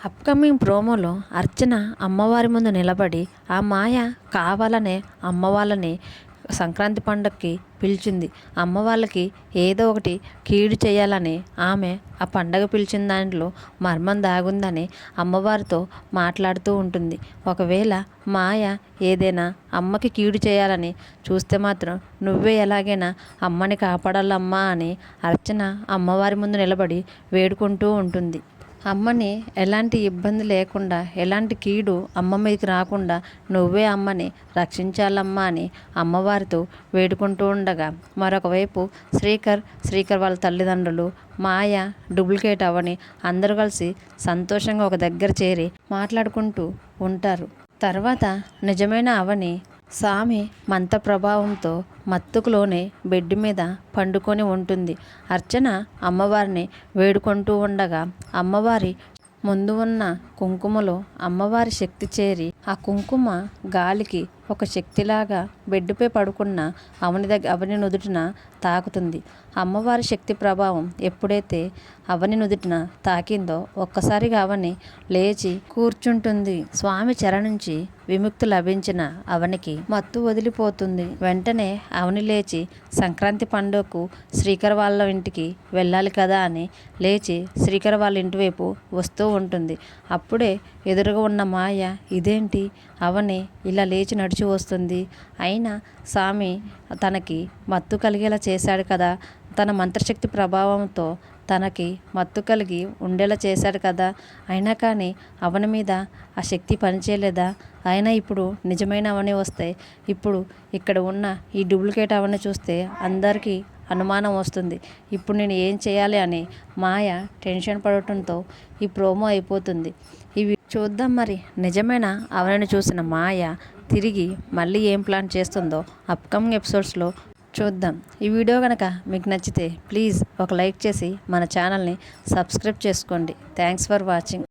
Upcoming ప్రోమోలో అర్చన అమ్మవారి ముందు నిలబడి ఆ మాయ కావాలనే అమ్మ వాళ్ళని సంక్రాంతి పండగకి పిలిచింది. అమ్మ వాళ్ళకి ఏదో ఒకటి కీడు చేయాలని ఆమె ఆ పండగ పిలిచిన దాంట్లో మర్మం దాగుందని అమ్మవారితో మాట్లాడుతూ ఉంటుంది. ఒకవేళ మాయ ఏదైనా అమ్మకి కీడు చేయాలని చూస్తే మాత్రం నువ్వే ఎలాగైనా అమ్మని కాపాడాలమ్మా అని అర్చన అమ్మవారి ముందు నిలబడి వేడుకుంటూ ఉంటుంది. అమ్మని ఎలాంటి ఇబ్బంది లేకుండా, ఎలాంటి కీడు అమ్మ మీదకి రాకుండా నువ్వే అమ్మని రక్షించాలమ్మా అని అమ్మవారితో వేడుకుంటూ ఉండగా, మరొక వైపు శ్రీకర్ వాళ్ళ తల్లిదండ్రులు, మాయ, డూప్లికేట్ అవని అందరూ కలిసి సంతోషంగా ఒక దగ్గర చేరి మాట్లాడుకుంటూ ఉంటారు. తర్వాత నిజమైన అవని సామి మంత్ర ప్రభావంతో మత్తుకులోనే బెడ్ మీద పండుకొని ఉంటుంది. అర్చన అమ్మవారిని వేడుకుంటూ ఉండగా అమ్మవారి ముందు ఉన్న కుంకుమలో అమ్మవారి శక్తి చేరి ఆ కుంకుమ గాలికి ఒక శక్తిలాగా బెడ్డుపై పడుకున్న అవని నుదుటిన తాకుతుంది. అమ్మవారి శక్తి ప్రభావం ఎప్పుడైతే అవని నుదుటిన తాకిందో ఒక్కసారిగా అవని లేచి కూర్చుంటుంది. స్వామి చెర నుంచి విముక్తి లభించిన అవనికి మత్తు వదిలిపోతుంది. వెంటనే అవని లేచి సంక్రాంతి పండుగకు శ్రీకర్ వాళ్ళ ఇంటికి వెళ్ళాలి కదా అని లేచి శ్రీకర్ వాళ్ళ ఇంటి వైపు వస్తూ ఉంటుంది. అప్పుడే ఎదురుగా ఉన్న మాయ ఇదేంటి అవని ఇలా లేచి నడిచి వస్తుంది, అయినా స్వామి తనకి మత్తు కలిగేలా చేశాడు కదా, తన మంత్రశక్తి ప్రభావంతో తనకి మత్తు కలిగి ఉండేలా చేశాడు కదా, అయినా కానీ అవని మీద ఆ శక్తి పనిచేయలేదా, అయినా ఇప్పుడు నిజమైన అవని వస్తే ఇప్పుడు ఇక్కడ ఉన్న ఈ డూప్లికేట్ అవని చూస్తే అందరికీ అనుమానం వస్తుంది, ఇప్పుడు నేను ఏం చేయాలి అని మాయ టెన్షన్ పడటంతో ఈ ప్రోమో అయిపోతుంది. ఇవి చూద్దాం మరి నిజమైన అవనిని చూసిన మాయ తిరిగి మళ్ళీ ఏం ప్లాన్ చేస్తుందో అప్కమింగ్ ఎపిసోడ్స్లో చూద్దాం. ఈ వీడియో కనుక మీకు నచ్చితే ప్లీజ్ ఒక లైక్ చేసి మన ఛానల్ని సబ్స్క్రైబ్ చేసుకోండి. Thanks for watching.